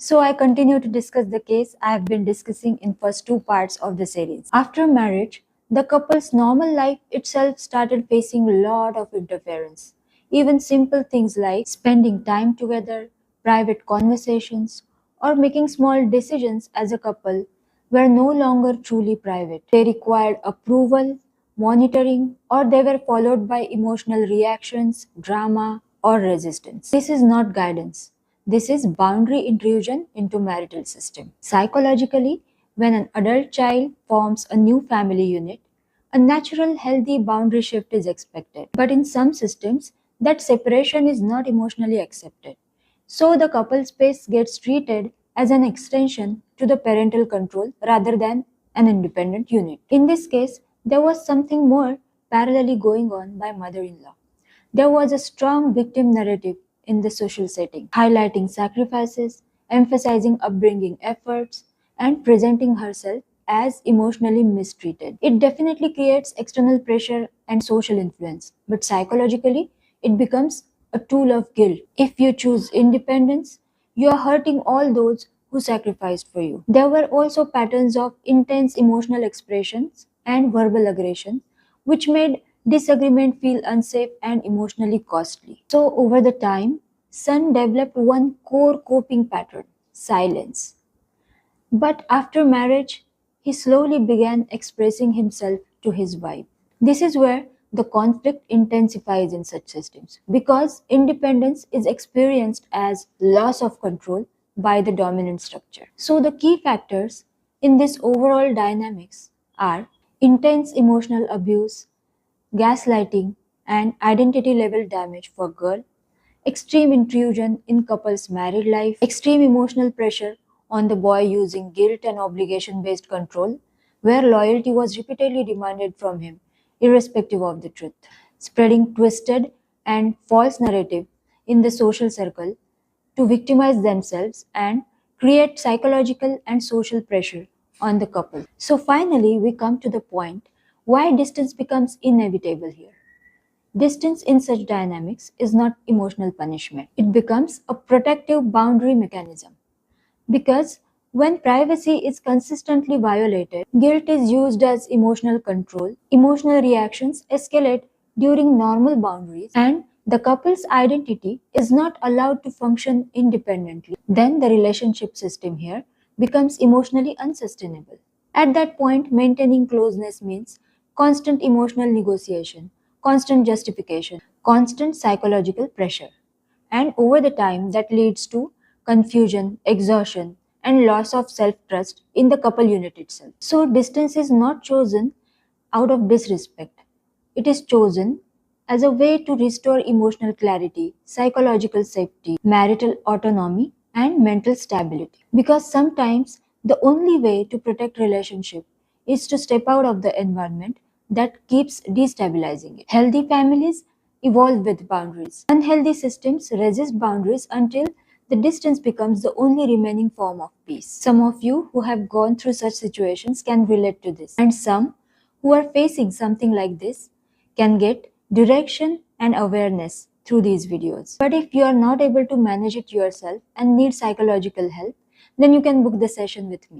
So I continue to discuss the case I have been discussing in first two parts of the series. After marriage, the couple's normal life itself started facing a lot of interference. Even simple things like spending time together, private conversations, or making small decisions as a couple were no longer truly private. They required approval, monitoring, or they were followed by emotional reactions, drama, or resistance. This is not guidance. This is boundary intrusion into marital system. Psychologically, when an adult child forms a new family unit, a natural healthy boundary shift is expected. But in some systems, that separation is not emotionally accepted. So the couple space gets treated as an extension to the parental control rather than an independent unit. In this case, there was something more parallelly going on by mother-in-law. There was a strong victim narrative in the social setting, highlighting sacrifices, emphasizing upbringing efforts, and presenting herself as emotionally mistreated. It definitely creates external pressure and social influence, but psychologically, it becomes a tool of guilt. If you choose independence, you are hurting all those who sacrificed for you. There were also patterns of intense emotional expressions and verbal aggression, which made disagreement feel unsafe and emotionally costly. So, over the time, Sun developed one core coping pattern: silence. But after marriage, he slowly began expressing himself to his wife. This is where the conflict intensifies in such systems because independence is experienced as loss of control by the dominant structure. So, the key factors in this overall dynamics are intense emotional abuse, gaslighting, and identity level damage for girl, extreme intrusion in couples' married life, extreme emotional pressure on the boy using guilt and obligation based control, where loyalty was repeatedly demanded from him, irrespective of the truth, spreading twisted and false narrative in the social circle to victimize themselves and create psychological and social pressure on the couple. So finally, we come to the point why distance becomes inevitable here. Distance in such dynamics is not emotional punishment. It becomes a protective boundary mechanism. Because when privacy is consistently violated, guilt is used as emotional control, emotional reactions escalate during normal boundaries, and the couple's identity is not allowed to function independently. Then the relationship system here becomes emotionally unsustainable. At that point, maintaining closeness means constant emotional negotiation, constant justification, constant psychological pressure. And over the time, that leads to confusion, exhaustion, and loss of self trust in the couple unit itself. So, distance is not chosen out of disrespect, it is chosen as a way to restore emotional clarity, psychological safety, marital autonomy, and mental stability. Because sometimes the only way to protect relationship is to step out of the environment that keeps destabilizing it. Healthy families evolve with boundaries. Unhealthy systems resist boundaries until the distance becomes the only remaining form of peace. Some of you who have gone through such situations can relate to this, and some who are facing something like this can get direction and awareness through these videos. But if you are not able to manage it yourself and need psychological help, then you can book the session with me.